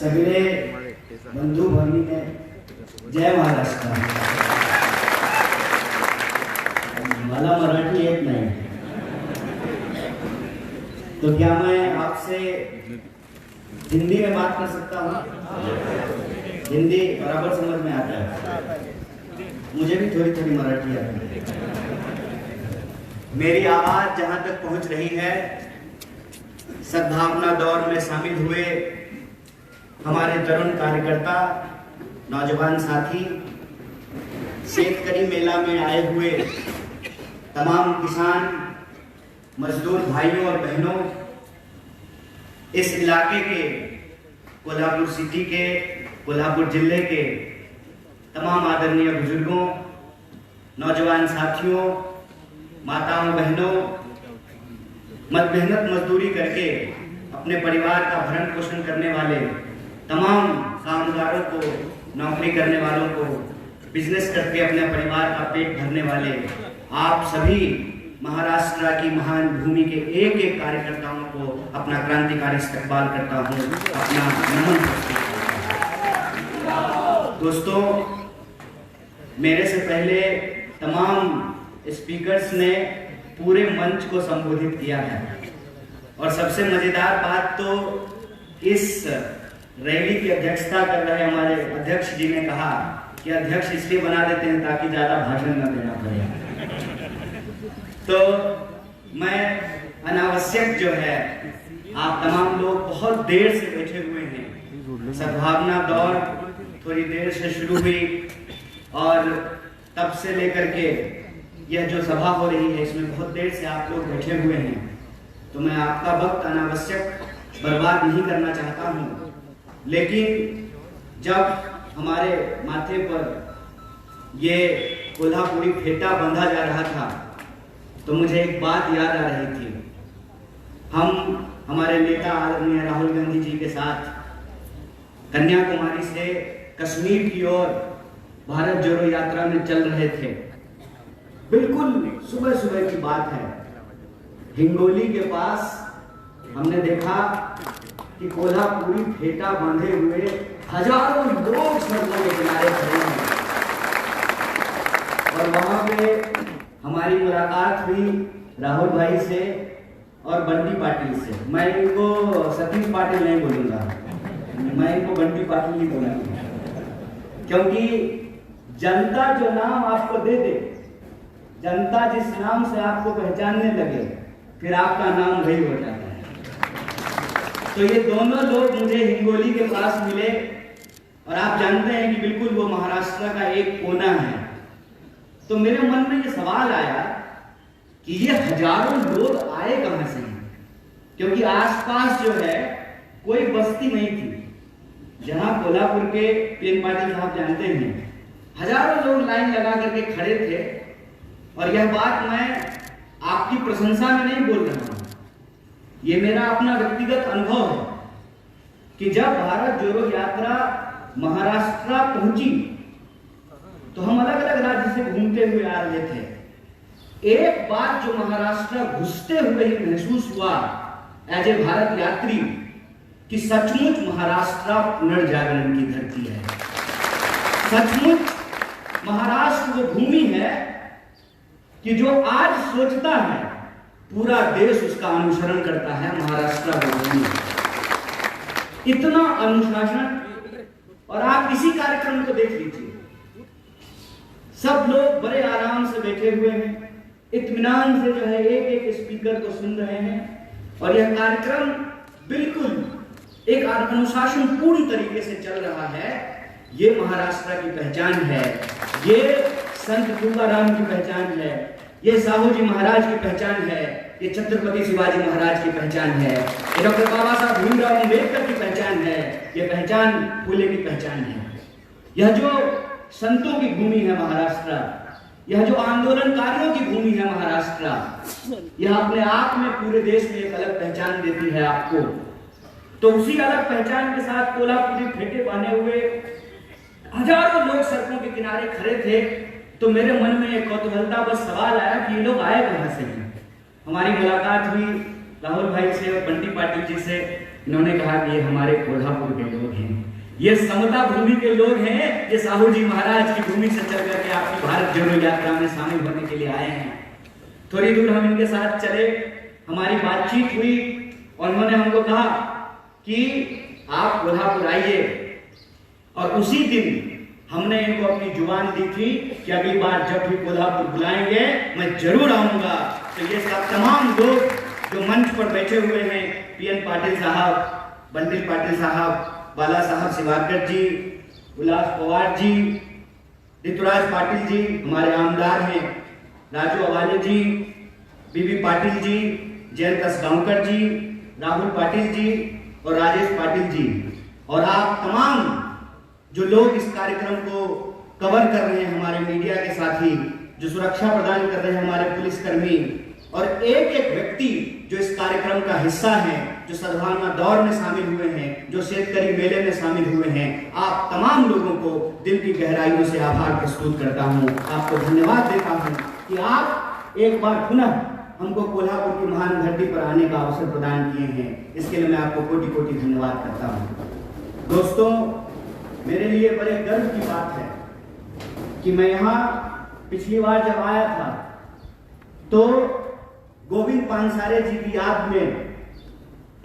सगळे बंधु भगिनी जय महाराष्ट्र। मला मराठी येत नहीं, तो क्या मैं आपसे हिंदी में बात कर सकता हूँ? हिंदी बराबर समझ में आता है, मुझे भी थोड़ी थोड़ी मराठी आती है। मेरी आवाज जहां तक पहुंच रही है, सद्भावना दौर में शामिल हुए हमारे तरुण कार्यकर्ता, नौजवान साथी, शेतकरी मेला में आए हुए तमाम किसान मजदूर भाइयों और बहनों, इस इलाके के, कोल्हापुर सिटी के, कोल्हापुर जिले के तमाम आदरणीय बुजुर्गों, नौजवान साथियों, माताओं बहनों, मेहनत मजदूरी करके अपने परिवार का भरण पोषण करने वाले तमाम कामगारों को, नौकरी करने वालों को, बिजनेस करके अपने परिवार का पेट भरने वाले आप सभी महाराष्ट्र की महान भूमि के एक एक कार्यकर्ताओं को अपना क्रांतिकारी इस्तकबाल करता हूं, अपना नमन करता हूं। दोस्तों, मेरे से पहले तमाम स्पीकर्स ने पूरे मंच को संबोधित किया है और सबसे मजेदार बात तो इस रैली की अध्यक्षता कर रहे हमारे अध्यक्ष जी ने कहा कि अध्यक्ष इसलिए बना देते हैं ताकि ज्यादा भाषण न देना पड़े। तो मैं अनावश्यक जो है, आप तमाम लोग बहुत देर से बैठे हुए हैं, सद्भावना दौर थोड़ी देर से शुरू हुई और तब से लेकर के यह जो सभा हो रही है इसमें बहुत देर से आप लोग बैठे हुए हैं, तो मैं आपका वक्त अनावश्यक बर्बाद नहीं करना चाहता हूं। लेकिन जब हमारे माथे पर ये कोल्हापुरी फेटा बांधा जा रहा था तो मुझे एक बात याद आ रही थी। हम हमारे नेता आदरणीय राहुल गांधी जी के साथ कन्याकुमारी से कश्मीर की ओर भारत जोड़ो यात्रा में चल रहे थे। बिल्कुल सुबह सुबह की बात है, हिंगोली के पास हमने देखा कि कोल्हापुरी फेटा बांधे हुए हजारों लोग सड़कों के किनारे खड़े हैं और वहां पे हमारी मुलाकात हुई राहुल भाई से और बंटी पाटिल से। मैं इनको सतीश पाटिल नहीं बोलूंगा, मैं इनको बंटी पाटिल ही बोलूंगा, क्योंकि जनता जो नाम आपको दे दे, जनता जिस नाम से आपको पहचानने लगे, फिर आपका नाम वही हो जाता है। तो ये दोनों लोग मुझे हिंगोली के पास मिले और आप जानते हैं कि बिल्कुल वो महाराष्ट्र का एक कोना है। तो मेरे मन में ये सवाल आया कि ये हजारों लोग आए कहां से हैं, क्योंकि आसपास जो है कोई बस्ती नहीं थी। जहां कोल्हापुर के प्रेम पाटिल साहब जानते हैं, हजारों लोग लाइन लगा करके खड़े थे और यह बात मैं आपकी प्रशंसा में नहीं बोल रहा हूं, ये मेरा अपना व्यक्तिगत अनुभव है कि जब भारत जोड़ो यात्रा महाराष्ट्र पहुंची तो हम अलग अलग राज्य से घूमते हुए आ रहे थे। एक बात जो महाराष्ट्र घुसते हुए ही महसूस हुआ एज ए भारत यात्री कि सचमुच महाराष्ट्र पुनर्जागरण की धरती है। सचमुच महाराष्ट्र वो भूमि है कि जो आज सोचता है पूरा देश उसका अनुसरण करता है। महाराष्ट्र वो भूमि इतना अनुशासन, और आप इसी कार्यक्रम को देख लीजिए, सब लोग बड़े आराम से बैठे हुए हैं, इत्मीनान से जो है एक एक स्पीकर को सुन रहे हैं और यह कार्यक्रम बिल्कुल एक अनुशासन पूरी तरीके से चल रहा है। ये महाराष्ट्र की पहचान है, ये संत तुकाराम की पहचान है, ये साहू जी महाराज की पहचान है, ये छत्रपति शिवाजी महाराज की पहचान है, ये डॉक्टर बाबा साहब भीमराव अम्बेडकर की पहचान है, ये पहचान फूले की पहचान है। यह जो संतों की भूमि है महाराष्ट्र, यह जो आंदोलनकारियों की भूमि है महाराष्ट्र, यह अपने आप में पूरे देश में एक अलग पहचान देती है आपको। तो उसी अलग पहचान के साथ कोल्हापुरी फेटे बांधे हुए हजारों लोग सड़कों के किनारे खड़े थे। तो मेरे मन में एक कौतूहलता बस सवाल आया कि ये लोग आए कहां से हैं। हमारी मुलाकात हुई राहुल भाई से और बंटी पाटिल जी से। इन्होंने कहा कि ये हमारे कोल्हापुर के लोग हैं, ये समता भूमि के लोग हैं, ये साहू जी महाराज की भूमि से चल करके आपकी भारत जोड़ो यात्रा में शामिल होने के लिए आए हैं। थोड़ी दूर हम इनके साथ चले, हमारी बातचीत हुई और उन्होंने हमको कहा कि आप कोल्हापुर आइए। और उसी दिन हमने इनको अपनी जुबान दी थी कि अगली बार जब भी कोल्हापुर बुलाएंगे मैं जरूर आऊंगा। तो ये सब तमाम लोग जो मंच पर बैठे हुए हैं, पीएन पाटिल साहब, बंटी पाटिल साहब, बाला साहब शिवारकर जी, उल्लास पवार जी, ऋतुराज पाटिल जी हमारे आमदार हैं, राजू अवाले जी, बीबी पाटिल जी, जयंत असगांवकर जी, राहुल पाटिल जी और राजेश पाटिल जी, और आप तमाम जो लोग इस कार्यक्रम को कवर कर रहे हैं, हमारे मीडिया के साथी जो सुरक्षा प्रदान कर रहे हैं, हमारे पुलिसकर्मी और एक एक व्यक्ति जो इस कार्यक्रम का हिस्सा है, जो सद्भावना दौड़ में शामिल हुए हैं, जो शेतकरी मेले में शामिल हुए हैं, आप तमाम लोगों को दिल की गहराइयों से आभार प्रस्तुत करता हूं, आपको धन्यवाद देता हूं कि आप एक बार पुनः हमको कोल्हापुर की महान धरती पर आने का अवसर प्रदान किए हैं। इसके लिए मैं आपको कोटि कोटि धन्यवाद करता हूं। दोस्तों, मेरे लिए बड़े गर्व की बात है कि मैं यहाँ पिछली बार जब आया था तो गोविंद पानसारे जी की याद में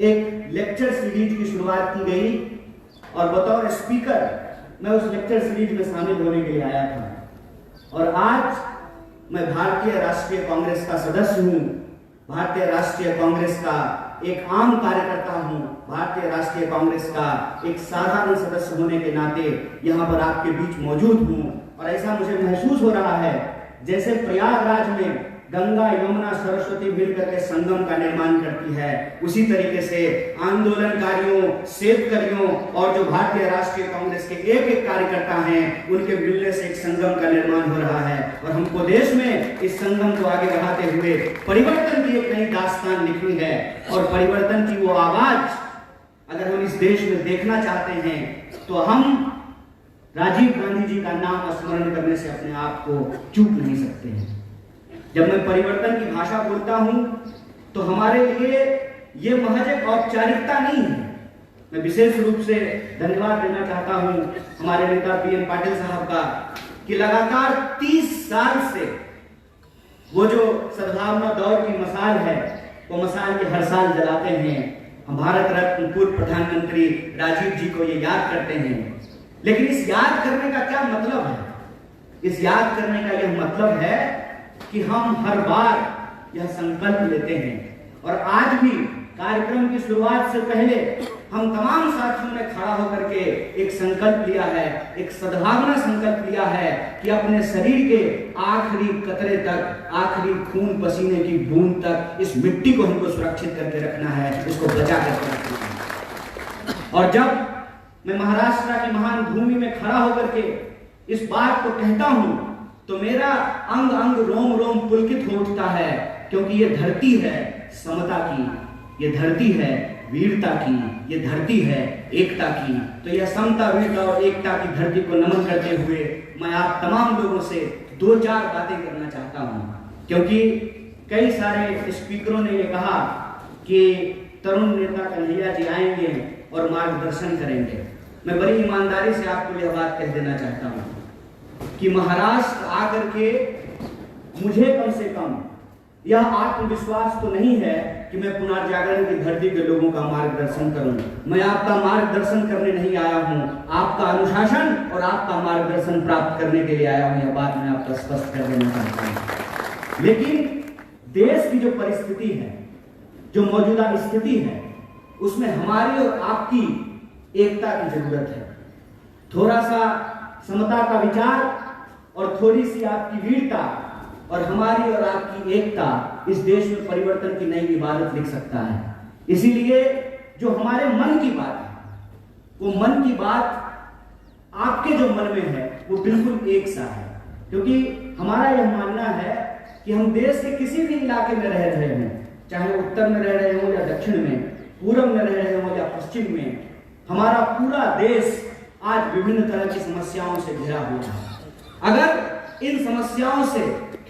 एक लेक्चर सीरीज की शुरुआत की गई और बतौर स्पीकर मैं उस लेक्चर सीरीज में शामिल होने के लिए आया था। और आज मैं भारतीय राष्ट्रीय कांग्रेस का सदस्य हूं, भारतीय राष्ट्रीय कांग्रेस का एक आम कार्यकर्ता हूं, भारतीय राष्ट्रीय कांग्रेस का एक साधारण सदस्य होने के नाते यहां पर आपके बीच मौजूद हूं। और ऐसा मुझे महसूस हो रहा है जैसे प्रयागराज में गंगा यमुना सरस्वती मिलकर के संगम का निर्माण करती है, उसी तरीके से आंदोलनकारियों, शेतकरियों और जो भारतीय राष्ट्रीय कांग्रेस के एक एक कार्यकर्ता हैं, उनके मिलने से एक संगम का निर्माण हो रहा है। और हमको देश में इस संगम को आगे बढ़ाते हुए परिवर्तन की एक नई दास्तान लिखनी है। और परिवर्तन की वो आवाज अगर हम इस देश में देखना चाहते हैं तो हम राजीव गांधी जी का नाम स्मरण करने से अपने आप को चूक नहीं सकते हैं। जब मैं परिवर्तन की भाषा बोलता हूं तो हमारे लिए यह महज एक औपचारिकता नहीं है। मैं विशेष रूप से धन्यवाद देना चाहता हूं हमारे नेता पीएन पाटिल साहब का कि लगातार 30 साल से वो जो सद्भावना दौड़ की मसाल है, वो मसाल के हर साल जलाते हैं। हम भारत रत्न पूर्व प्रधानमंत्री राजीव जी को ये याद करते हैं। लेकिन इस याद करने का क्या मतलब है? इस याद करने का यह मतलब है कि हम हर बार यह संकल्प लेते हैं। और आज भी कार्यक्रम की शुरुआत से पहले हम तमाम साथियों ने खड़ा होकर के एक संकल्प लिया है, एक सद्भावना संकल्प लिया है कि अपने शरीर के आखिरी कतरे तक, आखिरी खून पसीने की बूंद तक इस मिट्टी को हमको सुरक्षित करके रखना है, इसको बचा करके रखना है। और जब मैं महाराष्ट्र की महान भूमि में खड़ा होकर के इस बात को कहता हूं तो मेरा अंग अंग रोम रोम पुलकित हो उठता है, क्योंकि ये धरती है समता की, ये धरती है वीरता की, ये धरती है एकता की। तो यह समता, वीरता और एकता की धरती को नमन करते हुए मैं आप तमाम लोगों से 2-4 बातें करना चाहता हूं। क्योंकि कई सारे स्पीकरों ने ये कहा कि तरुण नेता कन्हैया जी आएंगे और मार्गदर्शन करेंगे। मैं बड़ी ईमानदारी से आपको यह बात कह देना चाहता हूं कि महाराष्ट्र आकर के मुझे कम से कम यह आत्मविश्वास तो नहीं है कि मैं पुनर्जागरण की धरती के लोगों का मार्गदर्शन करूं। मैं आपका मार्गदर्शन करने नहीं आया हूं, आपका अनुशासन और आपका मार्गदर्शन प्राप्त करने के लिए आया हूं। यह बात मैं आपको स्पष्ट कर देना चाहता हूं। लेकिन देश की जो परिस्थिति है, जो मौजूदा स्थिति है, उसमें हमारी और आपकी एकता की जरूरत है। थोड़ा सा समता का विचार और थोड़ी सी आपकी वीरता और हमारी और आपकी एकता इस देश में परिवर्तन की नई इबादत लिख सकता है। इसीलिए जो हमारे मन की बात है, वो मन की बात आपके जो मन में है वो बिल्कुल एक सा है। क्योंकि हमारा यह मानना है कि हम देश के किसी भी इलाके में रह रहे हैं, चाहे उत्तर में रह रहे हो या दक्षिण में, पूर्व में रह रहे हो या पश्चिम में, हमारा पूरा देश आज विभिन्न तरह की समस्याओं से घिरा हुआ है। अगर इन समस्याओं से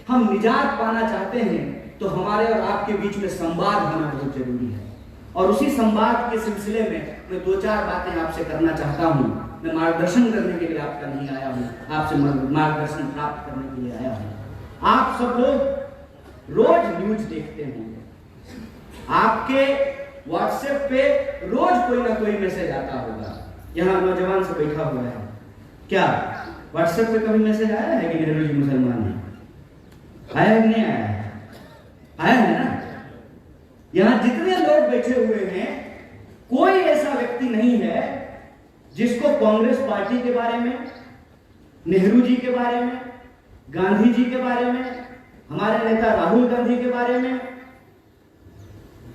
हम निजात पाना चाहते हैं तो हमारे और आपके बीच में संवाद होना बहुत जरूरी है। और उसी संवाद के सिलसिले में मैं 2-4 बातें आपसे करना चाहता हूँ। मैं मार्गदर्शन करने के लिए आपका नहीं आया हूँ, आपसे मार्गदर्शन प्राप्त करने के लिए आया हूँ। आप सब लोग रोज न्यूज देखते होंगे, आपके व्हाट्सएप पे रोज कोई ना कोई मैसेज आता होगा। यहाँ नौजवान से बैठा हुआ है, क्या व्हाट्सएप पे कभी मैसेज आया है कि नेहरू जी मुसलमान हैं? आया है कि नहीं आया है? आया है ना। यहाँ जितने लोग बैठे हुए हैं, कोई ऐसा व्यक्ति नहीं है जिसको कांग्रेस पार्टी के बारे में, नेहरू जी के बारे में, गांधी जी के बारे में, हमारे नेता राहुल गांधी के बारे में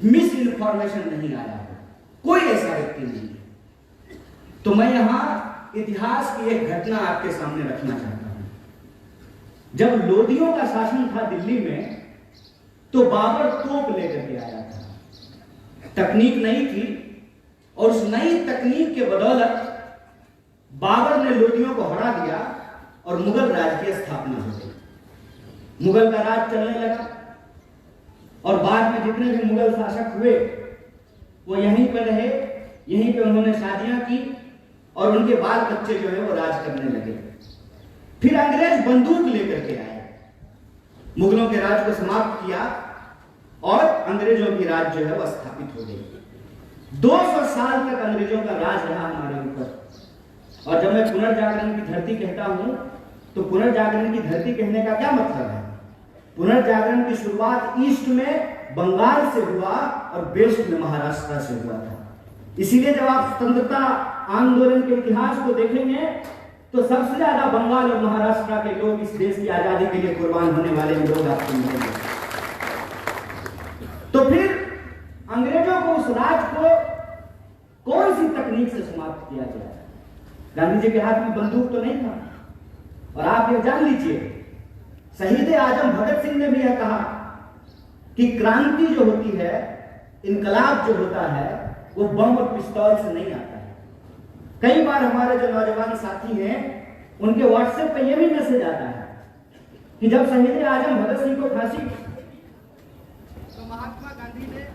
मिस इन्फॉर्मेशन नहीं आया है। कोई ऐसा व्यक्ति नहीं है। तो मैं यहां इतिहास की एक घटना आपके सामने रखना चाहता हूं। जब लोदियों का शासन था दिल्ली में, तो बाबर तोप लेकर के आया था। तकनीक नई थी और उस नई तकनीक के बदौलत बाबर ने लोदियों को हरा दिया और मुगल राज की स्थापना हो गई। मुगल का राज चलने लगा और बाद में जितने भी मुगल शासक हुए वो यहीं पर रहे, यहीं पे उन्होंने शादियां की और उनके बाल बच्चे जो है वो राज करने लगे। फिर अंग्रेज बंदूक लेकर के आए, मुगलों के राज को समाप्त किया और अंग्रेजों की राज जो है वो स्थापित हो गई। 200 साल तक अंग्रेजों का राज रहा हमारे ऊपर। और जब मैं पुनर्जागरण की धरती कहता हूं, तो पुनर्जागरण की धरती कहने का क्या मतलब है? पुनर्जागरण की शुरुआत ईस्ट में बंगाल से हुआ और वेस्ट में महाराष्ट्र से हुआ था। इसीलिए जब आप स्वतंत्रता आंदोलन के इतिहास को देखेंगे तो सबसे ज्यादा बंगाल और महाराष्ट्र के लोग इस देश की आजादी के लिए कुर्बान होने वाले लोग आपको मिलेंगे। तो फिर अंग्रेजों को उस राज को कौन सी तकनीक से समाप्त किया गया? गांधी जी के हाथ में बंदूक तो नहीं था। और आप यह जान लीजिए, शहीद आजम भगत सिंह ने भी यह कहा कि क्रांति जो होती है, इनकलाब जो होता है, वो बम और पिस्तौल से नहीं आता है। कई बार हमारे जो नौजवान साथी हैं, उनके व्हाट्सएप पे यह भी मैसेज आता है कि जब शहीद आजम भगत सिंह को फांसी तो महात्मा गांधी ने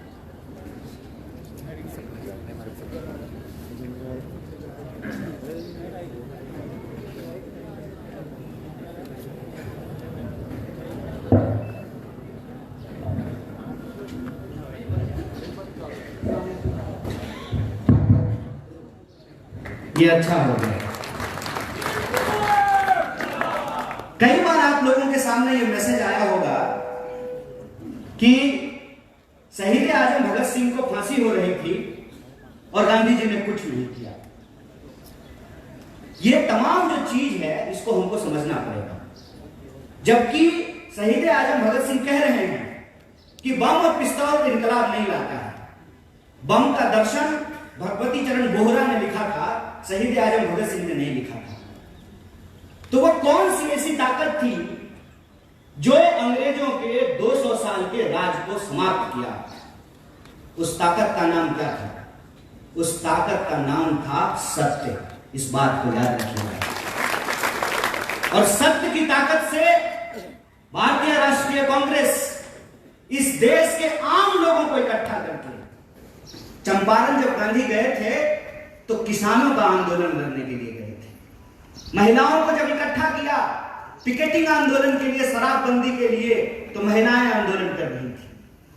ये अच्छा हो गया। कई बार आप लोगों के सामने ये मैसेज आया होगा कि शहीद आजम भगत सिंह को फांसी हो रही थी और गांधी जी ने कुछ नहीं किया। ये तमाम जो चीज है इसको हमको समझना पड़ेगा। जबकि शहीद आजम भगत सिंह कह रहे हैं कि बम और पिस्तौल इनकलाब नहीं लाता है। बम का दर्शन भगवती चरण बोहरा ने लिखा था, शहीद आजम भगत सिंह ने नहीं लिखा था। तो वह कौन सी ऐसी ताकत थी जो अंग्रेजों के 200 साल के राज को समाप्त किया? उस ताकत का नाम क्या था? उस ताकत का नाम था सत्य। इस बात को याद रखिएगा। और सत्य की ताकत से भारतीय राष्ट्रीय कांग्रेस इस देश के आम लोगों को इकट्ठा करके, चंपारण जब गांधी गए थे तो किसानों का आंदोलन लड़ने के लिए गए थे। महिलाओं को जब इकट्ठा किया पिकेटिंग आंदोलन के लिए, शराबबंदी के लिए, तो महिलाएं आंदोलन कर रही थी,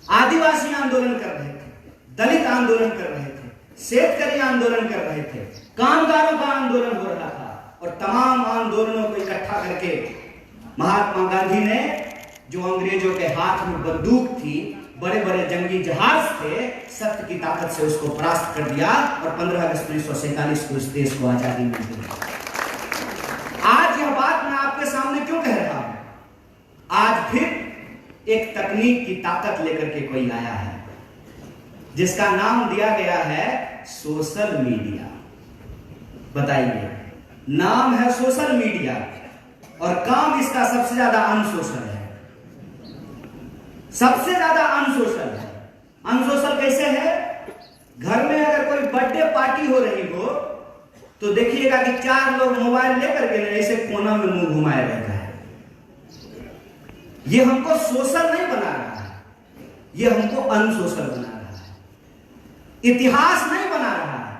आदिवासी आंदोलन कर रहे थे, दलित आंदोलन कर रहे थे, शेतकरी आंदोलन कर रहे थे, कामगारों का आंदोलन हो रहा था। और तमाम आंदोलनों को इकट्ठा करके महात्मा गांधी ने, जो अंग्रेजों के हाथ में बंदूक थी, बड़े बड़े जंगी जहाज थे, सत्य की ताकत से उसको परास्त कर दिया और 15 अगस्त 1947 को इस देश को आजादी मिल गई। आज यह बात मैं आपके सामने क्यों कह रहा हूं? आज फिर एक तकनीक की ताकत लेकर के कोई आया है जिसका नाम दिया गया है सोशल मीडिया। बताइए, नाम है सोशल मीडिया और काम इसका सबसे ज्यादा अनसोशल है। सबसे ज्यादा अनसोशल है। अनसोशल कैसे है? घर में अगर कोई बर्थडे पार्टी हो रही हो तो देखिएगा कि 4 लोग मोबाइल लेकर के ऐसे कोना में मुंह घुमाए रहता है। ये हमको सोशल नहीं बना रहा है, ये हमको अनसोशल बना रहा है, इतिहास नहीं बना रहा है।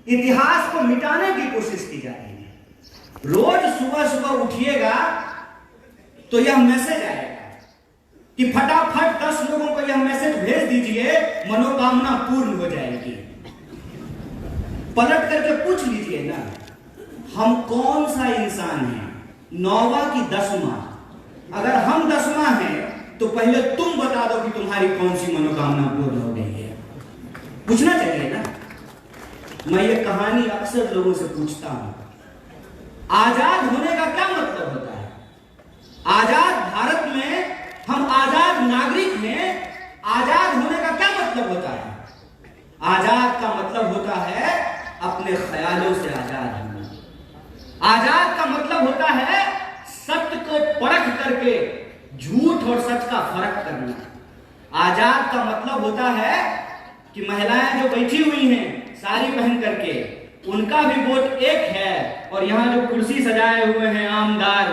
इतिहास को मिटाने की कोशिश की जा रही है। रोज सुबह सुबह उठिएगा तो यह मैसेज आएगा कि फटाफट 10 लोगों को यह मैसेज भेज दीजिए, मनोकामना पूर्ण हो जाएगी। पलट करके पूछ लीजिए ना, हम कौन सा इंसान है, 9वां की 10वां? अगर हम 10वां हैं तो पहले तुम बता दो कि तुम्हारी कौन सी मनोकामना पूर्ण हो गई है। पूछना चाहिए ना। मैं ये कहानी अक्सर लोगों से पूछता हूं, आजाद होने का क्या मतलब होता है? आजाद भारत में हम आजाद नागरिक हैं, आजाद होने का क्या मतलब होता है? आजाद का मतलब होता है अपने ख्यालों से आजाद होना। आजाद का मतलब होता है सत्य को परख करके झूठ और सच का फर्क करना। आजाद का मतलब होता है कि महिलाएं जो बैठी हुई हैं साड़ी पहन करके, उनका भी वोट एक है, और यहां जो कुर्सी सजाए हुए हैं आमदार,